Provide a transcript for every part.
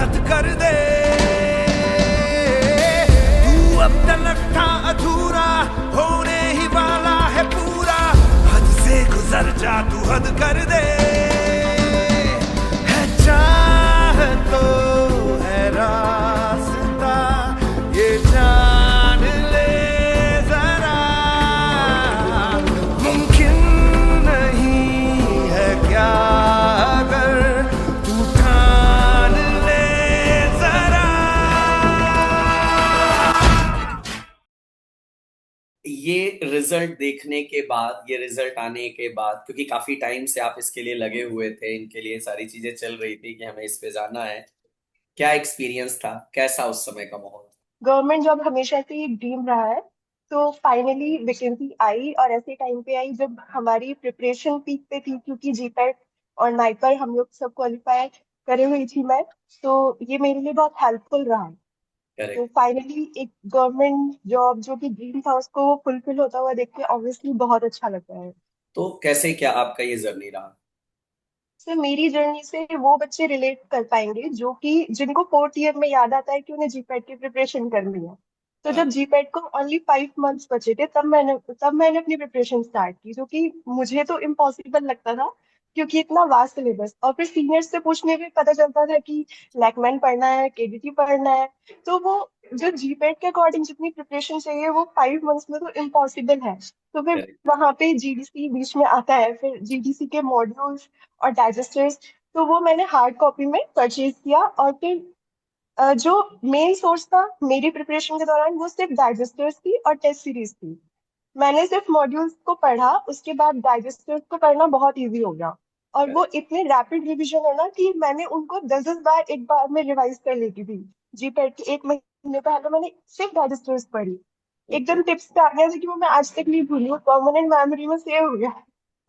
खत कर दे। तू अब तलक था अधूरा, होने ही वाला है पूरा। हद से गुजर जा, तू हद कर दे। है चाह तो है रास्ता, ये जान ले जरा। मुमकिन नहीं है क्या अगर तू ठान ले जरा। ये रिजल्ट देखने के बाद, ये रिजल्ट आने के बाद, क्योंकि काफी टाइम से आप इसके लिए लगे हुए थे, इनके लिए सारी चीजें चल रही थी कि हमें इस पे जाना है, क्या एक्सपीरियंस था, कैसा उस समय का माहौल? गवर्नमेंट जॉब हमेशा से एक ड्रीम रहा है। तो फाइनली वैकेंसी आई और ऐसे टाइम पे आई जब हमारी प्रिपरेशन पीक पे थी, क्योंकि जीपैट और नाइपर हम लोग सब क्वालिफाई करे हुई थी मैं। तो ये मेरे लिए बहुत हेल्पफुल रहा। तो करेक्ट। फाइनली एक गवर्नमेंट जॉब जो कि ड्रीम था उसको फुलफिल होता हुआ देख के ऑब्वियसली बहुत अच्छा लगता है। तो कैसे क्या आपका ये जर्नी रहा? सर मेरी जर्नी से वो बच्चे रिलेट कर पाएंगे जो कि जिनको फोर्थ ईयर में याद आता है कि उन्हें जीपैट की प्रिपरेशन करनी है। तो हाँ। जब जीपैट को ओनली 5 मंथ्स बचे थे तब मैंने अपनी प्रिपरेशन स्टार्ट की, जो कि मुझे तो इम्पॉसिबल लगता था क्योंकि इतना वास्ट सिलेबस। और फिर सीनियर्स से पूछने पे पता चलता था कि लैकमैन पढ़ना है, केडीटी पढ़ना है। तो वो जो जीपैट के अकॉर्डिंग जितनी प्रिपरेशन चाहिए वो 5 मंथ्स में तो इम्पॉसिबल है। तो फिर करेक्ट। वहां पे जीडीसी बीच में आता है, फिर जीडीसी के मॉड्यूल्स और डाइजेस्टर्स। तो वो मैंने हार्ड कॉपी में परचेज किया। और फिर जो मेन सोर्स था मेरी प्रिपरेशन के दौरान वो सिर्फ डाइजेस्टर्स थी और टेस्ट सीरीज थी। मैंने सिर्फ मॉड्यूल्स को पढ़ा, उसके बाद डाइजेस्टर्स को पढ़ना बहुत इजी हो गया। और वो करेक्ट। इतने रैपिड रिवीजन है ना कि मैंने उनको 10 10 बार एक बार में रिवाइज कर लेती थी। जीपैट के 1 महीने पहले मैंने सिर्फ डाइजेस्टर्स पढ़ी। ओके। एकदम टिप्स पे आ गया था कि वो मैं आज तक नहीं भूली, वो परमानेंट मेमोरी में सेव हो गया।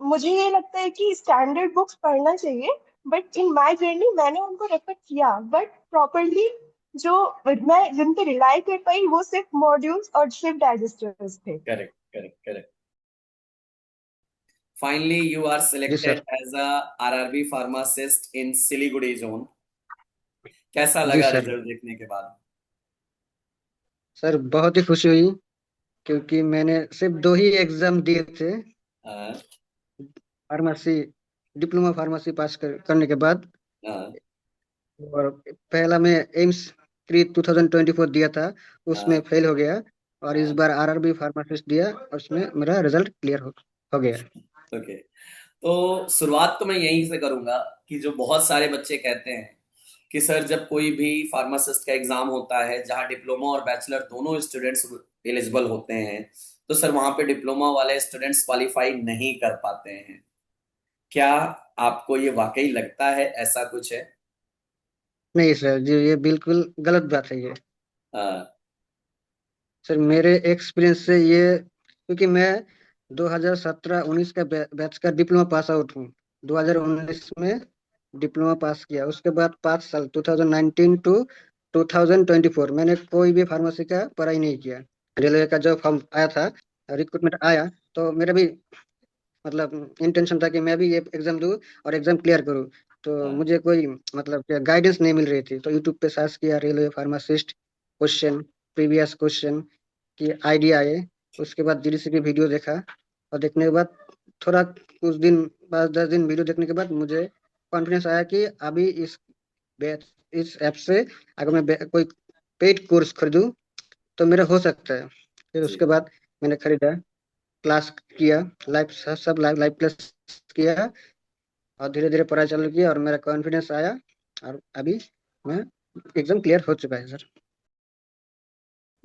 मुझे ये लगता है कि स्टैंडर्ड बुक्स पढ़ना चाहिए, बट इन माय जर्नी मैंने उनको रेफर किया बट प्रॉपरली। जो मैं जिन पे रिलाई कर पाई वो सिर्फ मॉड्यूल्स और सिर्फ डाइजेस्टर्स थे। Correct. Correct. Correct. Finally you are जी selected sir. As a RRB pharmacist in Siliguri zone. कैसा जी लगा सर। रिजल्ट देखने के बाद? सर बहुत ही खुशी हुई, क्योंकि मैंने सिर्फ 2 ही एग्जाम दिए थे। हाँ। फार्मेसी, डिप्लोमा फार्मेसी करने के बाद। हाँ। और पहला मैं एम्स 2024 दिया था, उसमें हाँ। फेल हो गया। और इस हाँ। बार आरआरबी फार्मासिस्ट दिया, उसमें मेरा रिजल्ट क्लियर हो गया। ओके। तो शुरुआत तो मैं यहीं से करूंगा कि जो बहुत सारे बच्चे कहते हैं कि सर जब कोई भी फार्मासिस्ट का एग्जाम होता है जहां डिप्लोमा और बैचलर दोनों स्टूडेंट्स एलिजिबल होते हैं, तो सर वहां पे डिप्लोमा वाले स्टूडेंट्स क्वालिफाई नहीं कर पाते हैं। क्या आपको ये वाकई लगता है, ऐसा कुछ है? नहीं सर जी, ये बिल्कुल गलत बात है ये। हाँ। सर मेरे एक्सपीरियंस से ये, क्योंकि मैं 2017-19 का बैच का डिप्लोमा पास आउट हूँ। 2019 में डिप्लोमा पास किया, उसके बाद 5 साल 2019 टू 2024 मैंने कोई भी फार्मेसी का पढ़ाई नहीं किया। रेलवे का जब फॉर्म आया था, रिक्रूटमेंट आया, तो मेरा भी मतलब इंटेंशन था कि मैं भी ये एग्जाम दूं और एग्जाम क्लियर करूं। तो हाँ। मुझे कोई मतलब गाइडेंस नहीं मिल रही थी, तो यूट्यूब पे सर्च किया railway pharmacist question, previous question की आइडिया आए। उसके बाद जीडीसी की वीडियो देखा, और देखने के बाद थोड़ा कुछ दिन, 5 10 दिन वीडियो देखने के बाद मुझे कॉन्फिडेंस आया कि अभी इस ऐप से अगर मैं कोई पेड कोर्स खरीदूं तो मेरा हो सकता है। फिर जी। उसके बाद मैंने खरीदा, क्लास किया, लाइव सब लाइव लाइव क्लास किया, और धीरे धीरे पढ़ाई चालू किया, और मेरा कॉन्फिडेंस आया। और अभी मैं एग्जाम क्लियर हो चुका है सर।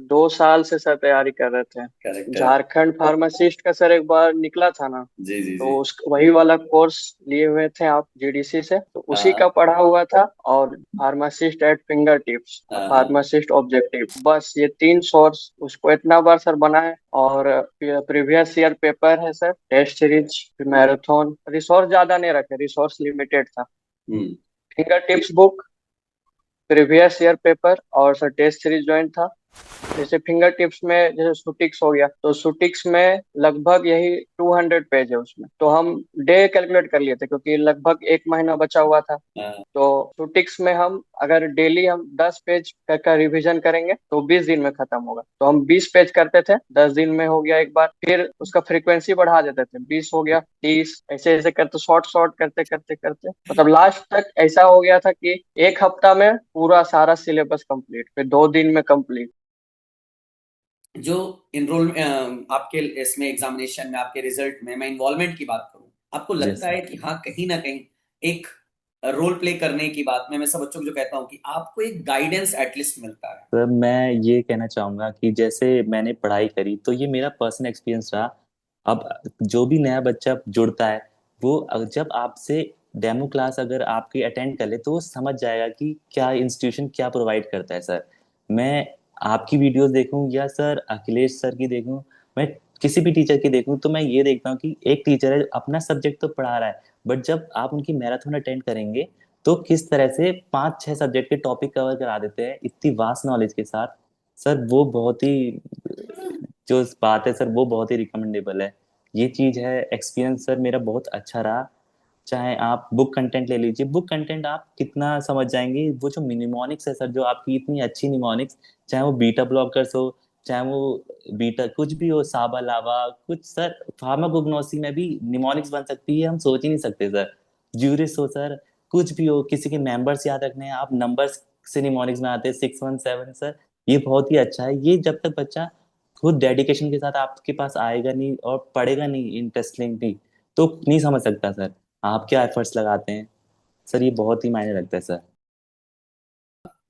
2 साल से सर तैयारी कर रहे थे। करेक्ट। करेक्ट। झारखंड फार्मासिस्ट का सर एक बार निकला था ना, जी जी तो जी। उस वही वाला कोर्स लिए हुए थे आप जीडीसी से, तो उसी हाँ। का पढ़ा हुआ था। और फार्मासिस्ट एट फिंगर टिप्स और हाँ। हाँ। फार्मासिस्ट ऑब्जेक्टिव, बस ये 3 सोर्स उसको इतना बार सर बनाए। और प्रीवियस ईयर पेपर है sir, test series, marathon, resource ज्यादा नहीं रखे, रिसोर्स लिमिटेड था। हम्म। Finger tips book, previous year paper और सर टेस्ट सीरीज ज्वाइन था। जैसे फिंगर टिप्स में जैसे सुटिक्स हो गया, तो सुटिक्स में लगभग यही 200 पेज है उसमें, तो हम डे कैलकुलेट कर लिए थे क्योंकि लगभग एक महीना बचा हुआ था। हाँ। तो सुटिक्स में हम अगर डेली हम 10 पेज का रिवीजन करेंगे तो 20 दिन में खत्म होगा। तो हम 20 पेज करते थे, 10 दिन में हो गया एक बार, फिर उसका फ्रीक्वेंसी बढ़ा देते थे, 20 हो गया, 30, ऐसे ऐसे करते शॉर्ट शॉर्ट करते करते करते मतलब लास्ट तक ऐसा हो गया था कि एक हफ्ता में पूरा सारा सिलेबस कंप्लीट, फिर 2 दिन में कंप्लीट। जो इनरोल आपके इसमें एग्जामिनेशन में, आपके रिजल्ट में मैं इन्वॉल्वमेंट की बात करूं, आपको जी लगता सर। है कि हाँ कहीं ना कहीं एक रोल प्ले करने की बात में, मैं सब बच्चों को जो कहता हूँ कि आपको एक गाइडेंस एटलीस्ट मिलता है? सर मैं ये कहना चाहूंगा कि जैसे मैंने पढ़ाई करी तो ये मेरा पर्सनल एक्सपीरियंस रहा। अब जो भी नया बच्चा जुड़ता है वो जब आपसे डेमो क्लास अगर आपकी अटेंड कर ले तो वो समझ जाएगा कि क्या इंस्टीट्यूशन क्या प्रोवाइड करता है सर। मैं आपकी वीडियोस देखूं या सर अखिलेश सर की देखूं, मैं किसी भी टीचर की देखूं, तो मैं ये देखता हूँ कि एक टीचर है अपना सब्जेक्ट तो पढ़ा रहा है, बट जब आप उनकी मैराथन अटेंड करेंगे तो किस तरह से 5-6 सब्जेक्ट के टॉपिक कवर करा देते हैं इतनी वास्ट नॉलेज के साथ। सर वो बहुत ही जो बात है सर वो बहुत ही रिकमेंडेबल है। ये चीज है, एक्सपीरियंस सर मेरा बहुत अच्छा रहा। चाहे आप बुक कंटेंट ले लीजिए, बुक कंटेंट आप कितना समझ जाएंगे, वो जो निमोनिक्स है सर, जो आपकी इतनी अच्छी निमोनिक्स, चाहे वो बीटा ब्लॉकर्स हो, चाहे वो बीटा कुछ भी हो, साबा लावा कुछ, सर फार्माकोग्नोसी में भी निमोनिक्स बन सकती है, हम सोच ही नहीं सकते सर। ज्यूरिस हो सर, कुछ भी हो, किसी के मेंबर्स याद रखने हैं, आप नंबर्स से निमोनिक्स में आते हैं 617 सर। ये बहुत ही अच्छा है। ये जब तक बच्चा खुद डेडिकेशन के साथ आपके पास आएगा नहीं और पढ़ेगा नहीं इंटरेस्टिंगली तो नहीं समझ सकता सर। आप क्या एफर्ट्स लगाते हैं सर, ये बहुत ही मायने रखता है सर।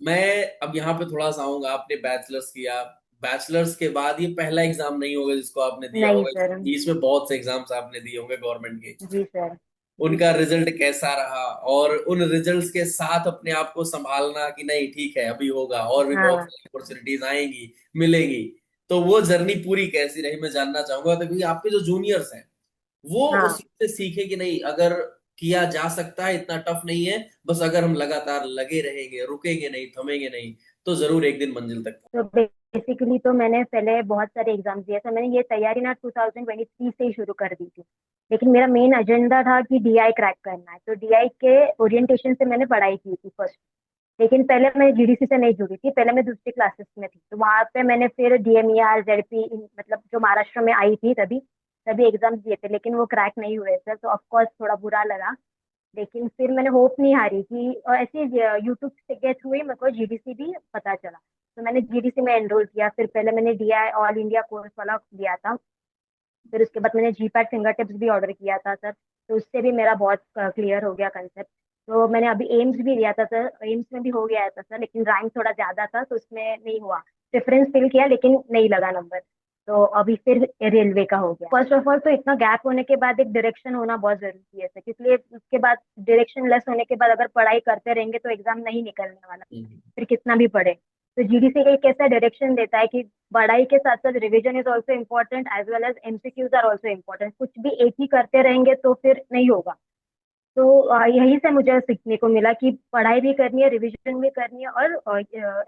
मैं अब यहाँ पे थोड़ा सा आऊंगा, आपने बैचलर्स किया, बैचलर्स के बाद ये पहला एग्जाम नहीं होगा जिसको आपने दिया नहीं होगा, सर। इसमें बहुत से एग्जाम्स आपने दिए होंगे गवर्नमेंट के। जी सर। उनका रिजल्ट कैसा रहा, और उन रिजल्ट्स के साथ अपने आप को संभालना कि नहीं ठीक है अभी होगा और भी बहुत हाँ सारी अपॉर्चुनिटीज आएंगी, मिलेंगी, तो वो जर्नी पूरी कैसी रही मैं जानना चाहूंगा। तो क्योंकि आपके जो जूनियर्स हैं वो हाँ। उससे सीखे कि नहीं, अगर किया जा सकता है, इतना टफ नहीं है, बस अगर हम लगातार लगे रहेंगे, रुकेंगे नहीं, थमेंगे नहीं, तो जरूर एक दिन मंजिल तक। तो बेसिकली तो मैंने पहले बहुत सारे एग्जाम दिए थे। मैंने ये तैयारी ना 2023 से ही शुरू कर दी थी, लेकिन मेरा मेन एजेंडा था कि डीआई क्रैक करना है। तो डीआई के ओरिएंटेशन से मैंने पढ़ाई की थी फर्स्ट। लेकिन पहले मैं जीडीसी से नहीं जुड़ी थी, पहले मैं दूसरी क्लासेस में थी। तो वहां पे मैंने फिर डीएमईआर जेडपी मतलब जो महाराष्ट्र में आई थी तभी तभी एग्जाम्स दिए थे, लेकिन वो क्रैक नहीं हुए सर। तो ऑफकोर्स थोड़ा बुरा लगा, लेकिन फिर मैंने होप नहीं हारी कि और ऐसे यूट्यूब के थ्रू ही मेरे को जीडीसी भी पता चला। तो मैंने जीडीसी में एनरोल किया। फिर पहले मैंने डीआई ऑल इंडिया कोर्स वाला दिया था। फिर उसके बाद मैंने जीपैट फिंगर टिप्स भी ऑर्डर किया था सर। तो उससे भी मेरा बहुत क्लियर हो गया कंसेप्ट। तो मैंने अभी एम्स भी दिया था सर, एम्स में भी हो गया था सर, लेकिन रैंक थोड़ा ज्यादा था तो उसमें नहीं हुआ। प्रेफरेंस फिल किया लेकिन नहीं लगा नंबर। तो अभी फिर रेलवे का हो गया। फर्स्ट ऑफ ऑल तो इतना गैप होने के बाद एक डायरेक्शन होना बहुत जरूरी है सर, इसलिए उसके बाद डायरेक्शन लेस होने के बाद अगर पढ़ाई करते रहेंगे तो एग्जाम नहीं निकलने वाला, फिर कितना भी पढ़े। तो जीडीसी का एक ऐसा डायरेक्शन देता है कि पढ़ाई के साथ साथ revision is also important as well as MCQs are also important. कुछ भी एक ही करते रहेंगे तो फिर नहीं होगा। तो यही से मुझे सीखने को मिला कि पढ़ाई भी करनी है, रिवीजन भी करनी है और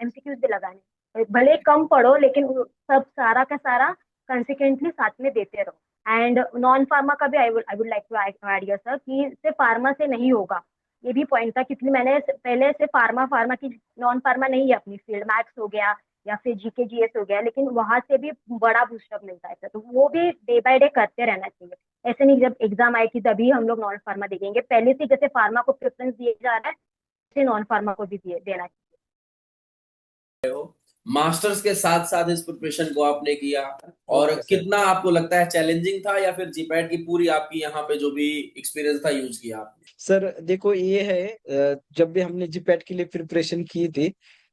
एमसीक्यूज भी लगाने हैं। भले कम पढ़ो लेकिन सब सारा का सारा कंसिक्वेंटली साथ में देते रहो। एंड नॉन फार्मा का भी I would like to add sir कि सिर्फ फार्मा से नहीं होगा। ये भी पॉइंट था, क्योंकि मैंने पहले से फार्मा फार्मा की नॉन फार्मा नहीं है अपनी फील्ड, मैथ्स हो गया या फिर जीके जीएस हो गया, लेकिन वहां से भी बड़ा बूस्टअप मिलता है सर। तो वो भी डे बाय डे करते रहना चाहिए। ऐसे नहीं जब एग्जाम आएगी तभी हम लोग नॉन फार्मा देखेंगे, पहले से जैसे फार्मा को प्रेफरेंस दिया जा रहा है वैसे नॉन फार्मा को भी देना चाहिए। मास्टर्स के साथ साथ इस प्रिपरेशन को आपने किया, और ओके सर। कितना आपको लगता है चैलेंजिंग था, या फिर जीपैट की पूरी आपकी यहाँ पे जो भी एक्सपीरियंस था यूज किया आपने? सर देखो ये है, जब भी हमने जीपैट के लिए प्रिपरेशन की थी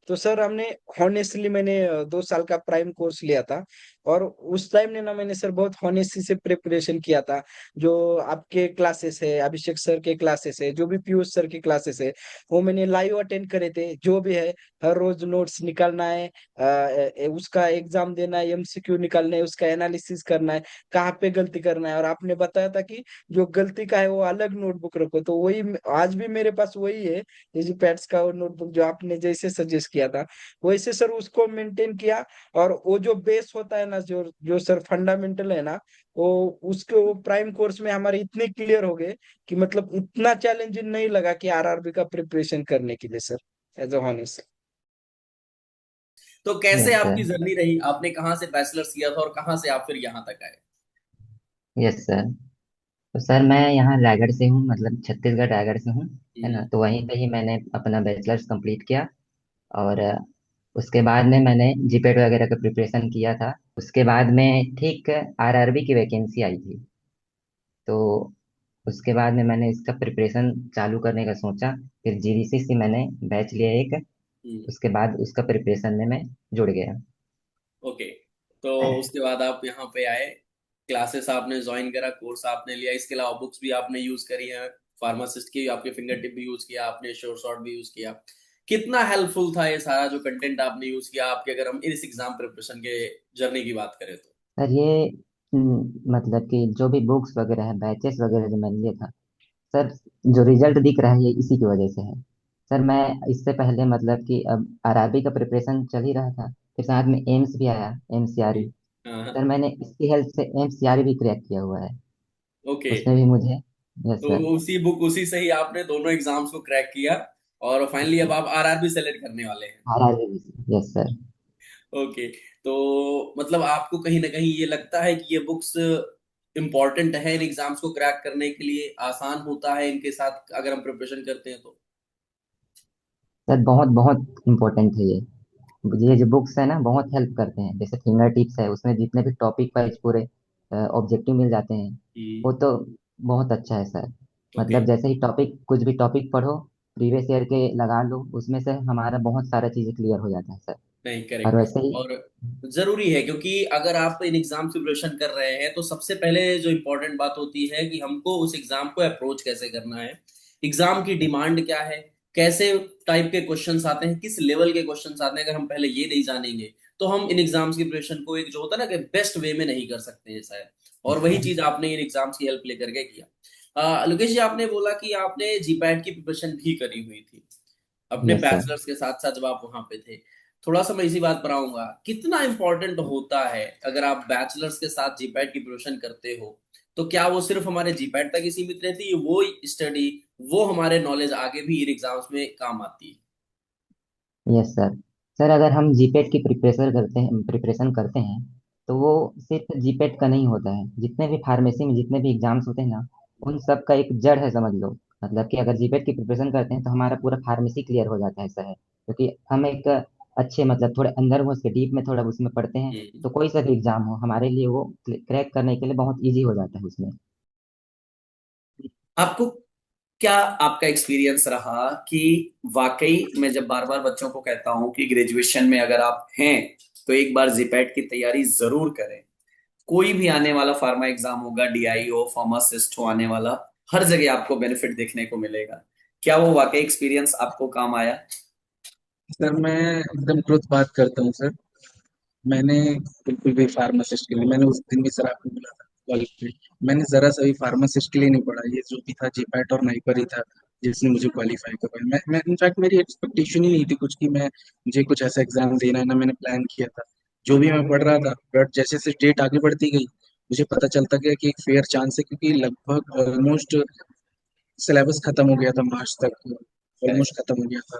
तो सर हमने हॉनेस्टली मैंने 2 साल का प्राइम कोर्स लिया था। और उस टाइम ने ना मैंने सर बहुत हॉनेस्टी से प्रिपरेशन किया था। जो आपके क्लासेस है, अभिषेक सर के क्लासेस है, जो भी पीयूष सर के क्लासेस है, वो मैंने लाइव अटेंड करे थे। जो भी है हर रोज नोट्स निकालना है, उसका एग्जाम देना है, एमसीक्यू निकालना है, उसका एनालिसिस करना है, कहाँ पे गलती करना है। और आपने बताया था कि जो गलती का है वो अलग नोटबुक रखो, तो वही आज भी मेरे पास वही है, ये पैड्स का नोटबुक जो आपने जैसे सजेस्ट किया था वैसे सर उसको मेंटेन किया। और वो जो बेस होता है ना, जो जो सर फंडामेंटल है ना, वो उसके वो प्राइम कोर्स में हमारे इतने क्लियर हो गए कि मतलब इतना चैलेंजिंग नहीं लगा कि आरआरबी का प्रिपरेशन करने के लिए सर, एज अ हॉनेस्ट। तो कैसे यस आपकी सर। जर्नी रही, आपने कहाँ से बैचलर्स किया था और कहाँ से आप फिर यहाँ तक आए? Yes sir. तो सर मैं यहाँ रायगढ़ से हूँ, मतलब छत्तीसगढ़ रायगढ़ से हूँ, है ना। हम्म। तो वहीं पे ही मैंने अपना बैचलर्स कंप्लीट किया। और उसके बाद में मैंने जीपेट वगैरह का प्रिपरेशन किया था। उसके बाद में ठीक आरआरबी की वैकेंसी आई थी, तो उसके बाद में मैंने इसका प्रिपरेशन चालू करने का सोचा। फिर जीडीसी से मैंने बैच लिया एक। हम्म। उसके बाद उसका प्रिपरेशन में मैं जुड़ गया। ओके। तो उसके बाद आप यहाँ पे आए, क्लासेस आपने ज्वाइन करा, कोर्स आपने लिया, इसके अलावा बुक्स भी आपने यूज करी है, फार्मासिस्ट की आपके फिंगर टिप भी यूज किया आपने, श्योर शॉट भी यूज किया। कितना हेल्पफुल था ये सारा जो कंटेंट आपने यूज किया आपके, अगर हम इस एग्जाम प्रिपरेशन के जर्नी की बात करें तो? सर ये मतलब कि जो भी बुक्स वगैरह है, बैचेस वगैरह जो मैंने लिया था सर, जो रिजल्ट दिख रहा है ये इसी की वजह से है। सर मैं इससे पहले मतलब कि अब आरआरबी का प्रिपरेशन चल ही रहा था, फिर साथ में एम्स भी आया, एमसीआरई। हाँ। सर मैंने इसकी हेल्प से एमसीआरई भी क्रैक किया हुआ है। ओके। उसमें भी मुझे, यस तो सर, उसी बुक उसी से ही आपने दोनों एग्जाम्स को क्रैक किया और फाइनली अब आप आरआरबी सेलेक्ट करने वाले हैं। आरआरबी भी, यस सर। ओके। तो मतलब आपको कहीं ना कहीं ये लगता है कि ये बुक्स इम्पोर्टेंट है इन एग्जाम्स को क्रैक करने के लिए, आसान होता है इनके साथ अगर हम प्रिपरेशन करते हैं तो? सर बहुत बहुत इम्पोर्टेंट है ये जो बुक्स है ना बहुत हेल्प करते हैं। जैसे फिंगर टिप्स है, उसमें जितने भी टॉपिक वाइज पूरे ऑब्जेक्टिव मिल जाते हैं, वो तो बहुत अच्छा है सर। ओके। मतलब जैसे ही टॉपिक, कुछ भी टॉपिक पढ़ो, प्रीवियस ईयर के लगा लो, उसमें से हमारा बहुत सारा चीजें क्लियर हो जाता है सर। नहीं, और करेक्ट। वैसे ही, और जरूरी है क्योंकि अगर आप इन एग्जाम प्रिपरेशन कर रहे हैं तो सबसे पहले जो इम्पोर्टेंट बात होती है कि हमको उस एग्जाम को अप्रोच कैसे करना है, एग्जाम की डिमांड क्या है, कैसे टाइप के क्वेश्चंस आते हैं, किस लेवल के क्वेश्चंस आते हैं। अगर हम पहले ये नहीं जानेंगे तो हम इन एग्जाम्स की प्रिपरेशन को एक जो होता है ना कि बेस्ट वे में नहीं कर सकते हैं शायद। और वही चीज आपने इन एग्जाम्स की हेल्प लेकर के किया। लोकेश जी, आपने बोला कि आपने जीपैट की प्रिपरेशन भी करी हुई थी अपने यस सर। बैचलर्स के साथ साथ जब आप वहां पे थे। थोड़ा सा मैं इसी बात पर आऊंगा, कितना इंपॉर्टेंट होता है अगर आप बैचलर्स के साथ जीपैट की प्रिपरेशन करते हो, तो क्या वो सिर्फ हमारे जीपैट तक ही सीमित रहती है वो स्टडी, वो हमारे नॉलेज आगे भी इन एग्जाम्स में काम आती है? Yes sir. सर अगर हम जीपेट की प्रिपरेशन करते हैं तो वो सिर्फ जीपेट का नहीं होता है। जितने भी फार्मेसी में जितने भी एग्जाम्स होते हैं ना, उन सब का एक जड़ है समझ लो। मतलब कि अगर जीपेट की प्रिपरेशन करते हैं तो हमारा पूरा फार्मेसी क्लियर हो जाता है सर। क्योंकि हम एक अच्छे, मतलब थोड़े अंदर घुस के डीप में थोड़ा उसमें पढ़ते हैं, हम्म। तो कोई सा भी एग्जाम हो हमारे लिए वो क्रैक करने के लिए बहुत ईजी हो जाता है उसमें। आपको क्या, आपका एक्सपीरियंस रहा कि वाकई मैं जब बार बार बच्चों को कहता हूं कि ग्रेजुएशन में अगर आप हैं तो एक बार जीपैट की तैयारी जरूर करें। कोई भी आने वाला फार्मा एग्जाम होगा, डीआई हो, फार्मासिस्ट हो, आने वाला हर जगह आपको बेनिफिट देखने को मिलेगा। क्या वो वाकई एक्सपीरियंस आपको काम आया? सर मैं एकदम ट्रुथ बात करता हूँ सर। मैंने बिल्कुल भी फार्मासिस्ट के लिए, मैंने उस दिन भी सर आपको बोला था क्वालिफाई, मैंने जरा सा भी फार्मासिस्ट के लिए नहीं पढ़ा। ये जो भी था जेपैट और नाइपर ही था जिसने मुझे क्वालिफाई करवाया। मैं इनफैक्ट मेरी एक्सपेक्टेशन ही नहीं थी कुछ की मैं मुझे कुछ ऐसा एग्जाम देना है, ना मैंने प्लान किया था। जो भी मैं पढ़ रहा था, बट जैसे जैसे डेट आगे बढ़ती गई मुझे पता चलता गया कि एक फेयर चांस है, क्योंकि लगभग ऑलमोस्ट सिलेबस खत्म हो गया था, मार्च तक करेक्ट। ऑलमोस्ट खत्म हो गया था।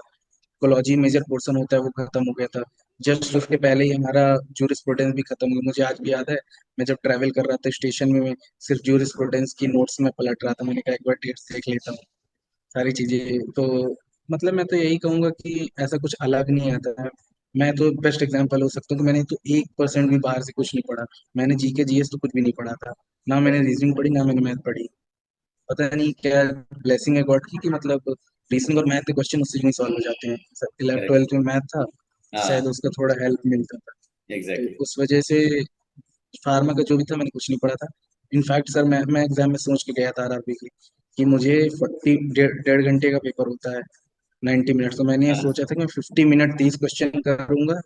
कोलॉजी मेजर पोर्शन होता है वो खत्म हो गया था। जस्ट उसके पहले ही हमारा जूरिस्प्रूडेंस भी खत्म हुआ। मुझे आज भी याद है, मैं जब ट्रैवल कर रहा था स्टेशन में, मैं सिर्फ जूरिस्प्रूडेंस की नोट्स में पलट रहा था। मैंने कहा एक बार डेट्स देख लेता हूँ, सारी चीजें तो। मतलब मैं तो यही कहूंगा कि ऐसा कुछ अलग नहीं आता है। मैं तो बेस्ट एग्जांपल हो सकता हूँ कि मैंने तो 1% भी बाहर से कुछ नहीं पढ़ा। मैंने जीके जीएस तो कुछ भी नहीं पढ़ा था, ना मैंने रीजनिंग पढ़ी ना मैंने मैथ पढ़ी। पता नहीं क्या ब्लेसिंग है गॉड की कि मतलब रीजनिंग और मैथ के क्वेश्चन उससे नहीं सॉल्व हो जाते हैं। 11th correct. 12th में मैथ था, शायद हाँ। उसका थोड़ा हेल्प मिलता था। तो एग्जैक्टली। उस वजह से फार्मा का जो भी था मैंने कुछ नहीं पढ़ा था। इनफैक्ट सर मैं एग्जाम में सोच के गया था आरआरबी की कि मुझे 40 डेढ़ घंटे का पेपर होता है, 90 मिनट। तो मैंने ये सोचा था कि मैं 50 मिनट 30 क्वेश्चन करूंगा,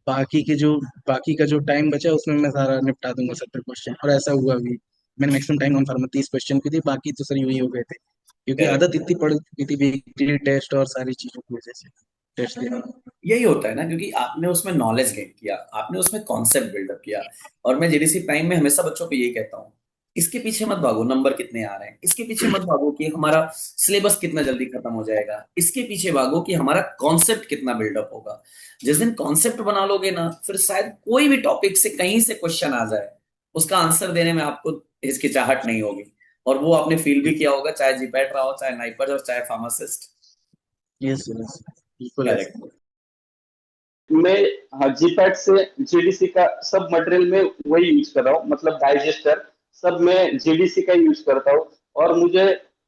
बाकी के जो बाकी का जो टाइम बचा उसमें मैं सारा निपटा दूंगा 70 क्वेश्चन, और ऐसा हुआ भी। मैंने maximum time on pharma 30 question की थी, बाकी तो सर यूं ही हो गए थे, क्योंकि करेक्ट। आदत इतनी पड़ चुकी थी वीकली टेस्ट और सारी चीजों की वजह से टेस्ट देने की। यही होता है ना, क्योंकि आपने उसमें नॉलेज गेन किया, आपने उसमें कॉन्सेप्ट बिल्डअप किया। और मैं जेडीसी प्राइम में हमेशा बच्चों को यही कहता हूँ, इसके पीछे मत भागो नंबर कितने आ रहे हैं, इसके पीछे मत भागो कि हमारा सिलेबस कितना जल्दी खत्म हो जाएगा, इसके पीछे भागो कि हमारा कॉन्सेप्ट कितना बिल्डअप होगा। जिस दिन कॉन्सेप्ट बना लोगे ना, फिर शायद कोई भी टॉपिक से कहीं से क्वेश्चन आ जाए, उसका आंसर देने में आपको हिचकिचाहट नहीं होगी। और वो आपने फील भी किया होगा, चाहे जीपैट रहा हो, चाहे नाइपर और चाहे फार्मासिस्ट। यस यस, बिल्कुल ऐसा। करेक्ट। मैं, हाँ, जीपैट से जीडीसी का सब मटेरियल में वही यूज कर रहा हूँ, मतलब डाइजेस्टर सब मैं जीडीसी का यूज करता हूँ। और मुझे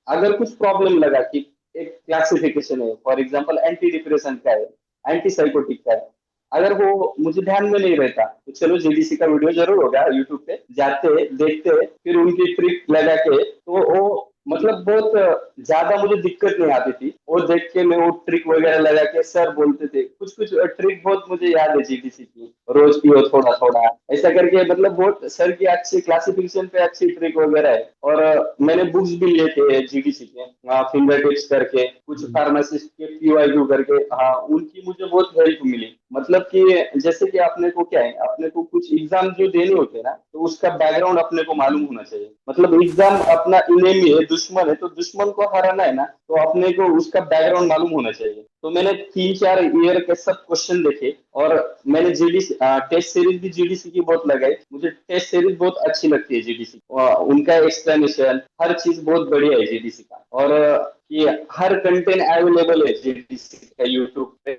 अगर कुछ प्रॉब्लम लगा कि एक क्लासिफिकेशन है, फॉर एग्जांपल एंटी डिप्रेशन का है, एंटी साइकोटिक का है, अगर वो मुझे ध्यान में नहीं रहता तो चलो जीडीसी का वीडियो जरूर होगा यूट्यूब पे, जाते देखते फिर उनकी ट्रिक लगा के, तो वो मतलब बहुत ज्यादा मुझे दिक्कत नहीं आती थी। वो देख के मैं वो ट्रिक वगैरह लगा के, सर बोलते थे कुछ कुछ ट्रिक बहुत मुझे याद है जीडीसी की, रोज पियो थोड़ा थोड़ा ऐसा करके, मतलब बहुत सर की अच्छी क्लासिफिकेशन पे अच्छी ट्रिक वगैरह है। और मैंने बुक्स भी लिए थे जीडीसी के, फिंगर टिप्स करके, कुछ फार्मासिस्ट के पीवाईक्यू करके, हाँ उनकी मुझे बहुत हेल्प मिली। मतलब कि जैसे कि अपने को क्या है, अपने को कुछ एग्जाम जो देने होते हैं ना, तो उसका बैकग्राउंड अपने को मालूम होना चाहिए। मतलब एग्जाम अपना इनेमी है, दुश्मन है, तो दुश्मन को हराना है ना, तो अपने को उसका बैकग्राउंड मालूम होना चाहिए। तो मैंने 3-4 ईयर के सब क्वेश्चन देखे, और मैंने जीडीसी टेस्ट सीरीज भी जीडीसी की बहुत लगाई। मुझे टेस्ट सीरीज बहुत अच्छी लगती है जीडीसी, उनका एक्सप्लेनेशन हर चीज बहुत बढ़िया है जीडीसी का। और ये हर कंटेंट अवेलेबल है जीडीसी का यूट्यूब पे।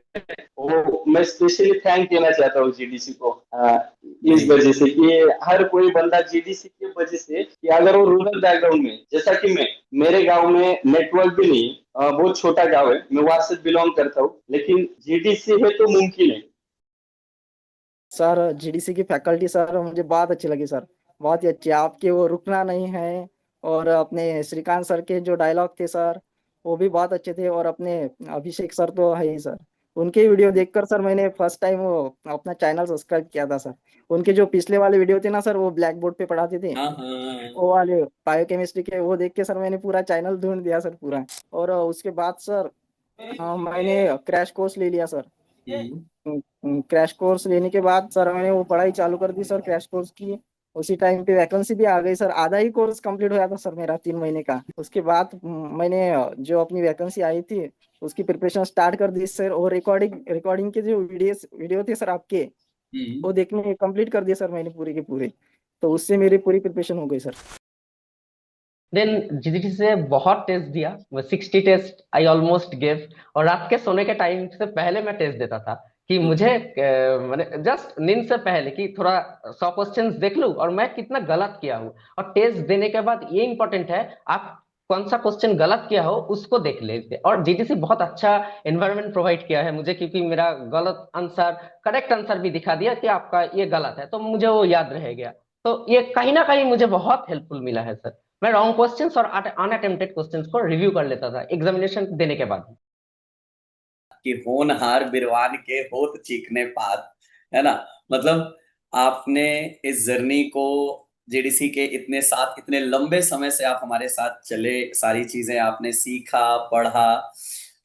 वो मैं स्पेशली थैंक देना चाहता हूँ जीडीसी को, इस वजह से कि हर कोई बंदा जीडीसी की वजह से, कि अगर वो रूरल बैकग्राउंड में, जैसा कि मैं, मेरे गांव में नेटवर्क भी नहीं, बहुत छोटा गांव है, मैं वहां से बिलोंग करता हूँ, लेकिन जीडीसी है तो मुमकिन है। सर जीडीसी की फैकल्टी सर मुझे बहुत अच्छी लगी सर, बहुत ही अच्छी। आपके वो रुकना नहीं है, और अपने श्रीकांत सर के जो डायलॉग थे सर वो भी बहुत अच्छे थे, और अपने अभिषेक सर तो है ही सर। उनके वीडियो देखकर सर मैंने फर्स्ट टाइम वो अपना चैनल सब्सक्राइब किया था सर। उनके जो पिछले वाले वीडियो थे ना सर, वो ब्लैक बोर्ड पे पढ़ाते थे, हाँ हाँ। वो वाले बायोकेमिस्ट्री के, वो देख के सर मैंने पूरा चैनल ढूंढ दिया सर पूरा। और उसके बाद सर मैंने क्रैश कोर्स ले लिया सर। क्रैश कोर्स लेने के बाद सर मैंने वो पढ़ाई चालू कर दी सर क्रैश कोर्स की। उसी टाइम पे वैकेंसी भी आ गई सर, आधा ही कोर्स कंप्लीट हुआ था सर मेरा 3 महीने का। उसके बाद मैंने जो अपनी वैकेंसी आई थी उसकी प्रिपरेशन स्टार्ट कर दी सर। और रिकॉर्डिंग रिकॉर्डिंग के जो वीडियो थे सर आपके, वो देखने कंप्लीट कर दिए सर मैंने पूरे के पूरे। तो उससे मेरी पूरी प्रिपरेशन हो गई सर। देन जीडीसी से बहुत टेस्ट दिया, 60 टेस्ट आई ऑलमोस्ट गिव। और रात के सोने के टाइम से पहले मैं टेस्ट देता था कि मुझे मैंने जस्ट नींद से पहले कि थोड़ा 100 क्वेश्चंस देख लूं और मैं कितना गलत किया हूँ। और टेस्ट देने के बाद ये इंपॉर्टेंट है, आप कौन सा क्वेश्चन गलत किया हो उसको देख लेते। और जीडीसी बहुत अच्छा एनवायरनमेंट प्रोवाइड किया है मुझे, क्योंकि मेरा गलत आंसर करेक्ट आंसर भी दिखा दिया कि आपका ये गलत है, तो मुझे वो याद रह गया। तो ये कहीं ना कहीं मुझे बहुत हेल्पफुल मिला है सर। मैं रॉन्ग क्वेश्चंस और अनअटेम्प्टेड क्वेश्चंस को रिव्यू कर लेता था एग्जामिनेशन देने के बाद। कि होनहार बिरवान के होत चीखने पात, है ना। मतलब आपने इस जर्नी को, जेडीसी के इतने साथ, इतने लंबे समय से आप हमारे साथ चले, सारी चीजें आपने सीखा, पढ़ा,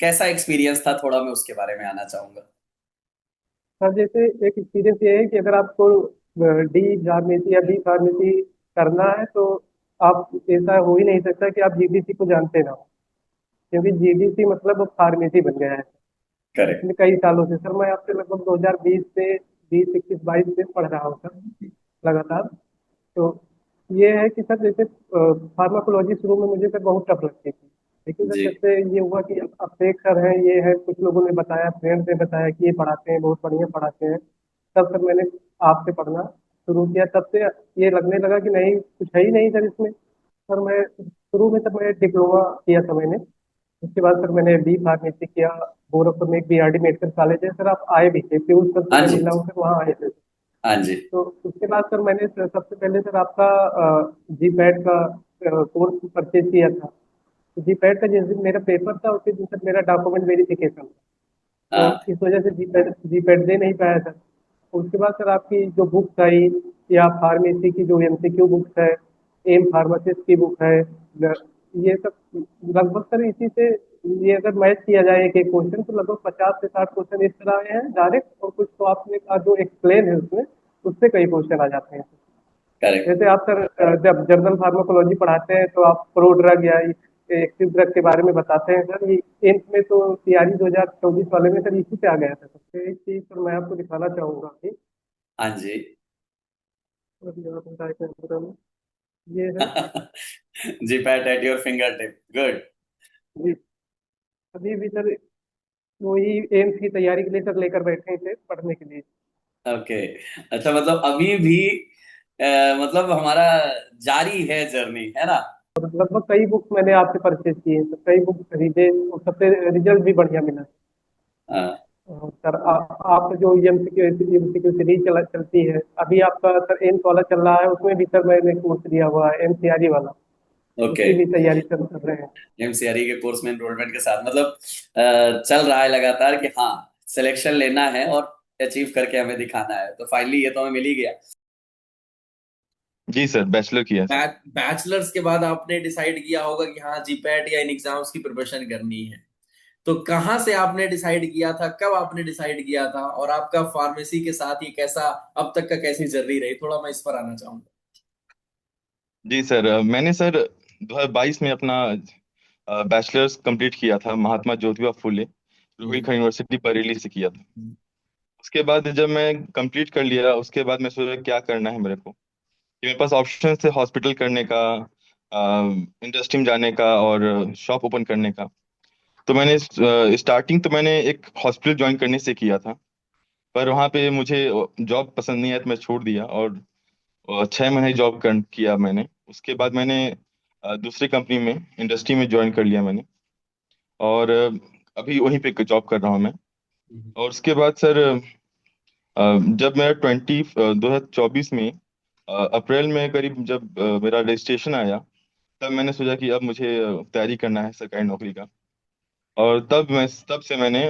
कैसा एक्सपीरियंस था, थोड़ा मैं उसके बारे में आना चाहूंगा। सर जैसे एक एक्सपीरियंस ये है कि अगर आपको डी फार्मेसी या बी फार्मेसी करना है तो आप, ऐसा हो ही नहीं सकता कि आप जीडीसी को जानते ना हो, क्योंकि जीडीसी मतलब अब फार्मेसी बन गया है करेक्ट। पिछले कई सालों से। सर मैं आपसे लगभग 2020 से 20 21 22 से पढ़ रहा हूँ सर लगातार। तो ये है कि सर जैसे फार्माकोलॉजी शुरू में मुझे सर बहुत टफ लगती थी, लेकिन सर जी। जब से ये हुआ कि अभिषेक सर हैं, ये है, कुछ लोगों ने बताया, फ्रेंड्स ने बताया कि ये पढ़ाते हैं, बहुत बढ़िया पढ़ाते हैं, तब सर मैंने आपसे पढ़ना शुरू किया। तब से ये लगने लगा कि नहीं, कुछ है ही नहीं सर इसमें। सर मैं शुरू में, सर मैं डिप्लोमा किया था मैंने, उसके बाद सर मैंने बी फार्मेसी किया। गोरखपुर में एक बीआरडी मेडिकल कॉलेज है सर, आप आए भी थे, पीयूष सर से हाँ मैं जी। मिला हूँ सर, वहाँ आए थे। हाँ जी। तो उसके बाद सर मैंने सबसे पहले सर आपका जी पैड का कोर्स परचेज किया था। तो जी पैड का जिस दिन मेरा पेपर था उसी दिन सर मेरा डॉक्यूमेंट वेरिफिकेशन था। तो हाँ इस वजह से जी पैड दे नहीं पाया सर। उसके बाद सर आपकी जो बुक्स आई या फार्मेसी की जो एमसीक्यू बुक्स है, एम फार्मासिस्ट की बुक है, ये सब लगभग सर इसी से, ये अगर मैच किया जाए एक एक क्वेश्चन तो लगभग 50 से 60 क्वेश्चन इस तरह आए हैं डायरेक्ट, और कुछ तो आपने का जो एक्सप्लेन है उसमें उससे कई क्वेश्चन आ जाते हैं। करेक्ट। जैसे आप सर जब जनरल फार्माकोलॉजी पढ़ाते हैं तो आप प्रो ड्रग या एक्टिव ड्रग के बारे में बताते हैं सर, ये एम्स में तो तैयारी 2024 वाले में सर इसी पे आ गया था। सबसे एक चीज सर मैं आपको दिखाना चाहूंगा कि हाँ जी। अभी आप बताए क्या पूरा में, ये है GPAT at your finger tip, good. जी। अभी भी सर वही एम्स की तैयारी के लिए सर लेकर बैठे थे पढ़ने के लिए। ओके। अच्छा, मतलब अभी भी मतलब हमारा जारी है जर्नी, है ना? और लगभग कई बुक्स मैंने आपसे परचेज किए हैं, तो कई बुक्स खरीदे और सबसे रिजल्ट भी बढ़िया मिला। हाँ, सर आप जो एमसीक्यू सीरीज चलती है, अभी आपका सर एम्स वाला चल रहा है, उसमें भी सर मैंने कोर्स लिया हुआ है एमसीआरई वाला, ओके। उसकी भी तैयारी सर कर रहे हैं। एमसीआरई के कोर्स में एनरोलमेंट के साथ मतलब चल रहा है लगातार कि हाँ, सिलेक्शन लेना है और अचीव करके हमें दिखाना है, तो फाइनली ये तो हमें मिल ही गया। जी सर, बैचलर किया सर। बैचलर्स के बाद आपने डिसाइड किया होगा कि हाँ, जीपैट या इन एग्जाम्स की प्रिपरेशन करनी है, तो कहाँ से आपने डिसाइड किया था, कब आपने डिसाइड किया था, और आपका फार्मेसी के साथ ही कैसा अब तक का कैसी जर्नी रही, थोड़ा मैं इस पर आना चाहूंगा। जी सर, मैंने सर 2022 में अपना बैचलर्स कंप्लीट किया था महात्मा ज्योतिबा फुले रोहिलखंड यूनिवर्सिटी बरेली से किया था। उसके बाद जब मैं कंप्लीट कर लिया, उसके बाद मैं सोचा क्या करना है मेरे को, कि मेरे पास ऑप्शन थे हॉस्पिटल करने का, इंडस्ट्री में जाने का और शॉप ओपन करने का। तो मैंने स्टार्टिंग तो मैंने एक हॉस्पिटल ज्वाइन करने से किया था, पर वहाँ पे मुझे जॉब पसंद नहीं आया तो मैं छोड़ दिया, और 6 महीने जॉब कर किया मैंने। उसके बाद मैंने दूसरी कंपनी में इंडस्ट्री में ज्वाइन कर लिया मैंने, और अभी वहीं पे जॉब कर रहा हूँ मैं। और उसके बाद सर जब मेरा 2024 में अप्रैल में करीब जब मेरा रजिस्ट्रेशन आया, तब मैंने सोचा कि अब मुझे तैयारी करना है सरकारी नौकरी का। और तब से मैंने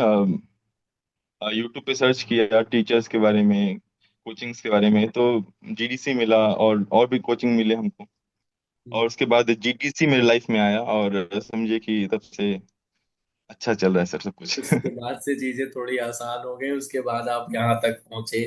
यूट्यूब पे सर्च किया टीचर्स के बारे में, कोचिंग्स के बारे में, तो जीडीसी मिला और भी कोचिंग मिले हमको। और उसके बाद जीडीसी मेरे लाइफ में आया, और समझिए कि तब से अच्छा चल रहा है सर सब कुछ। उसके बाद से चीजें थोड़ी आसान हो गई, उसके बाद आप यहाँ तक पहुंचे।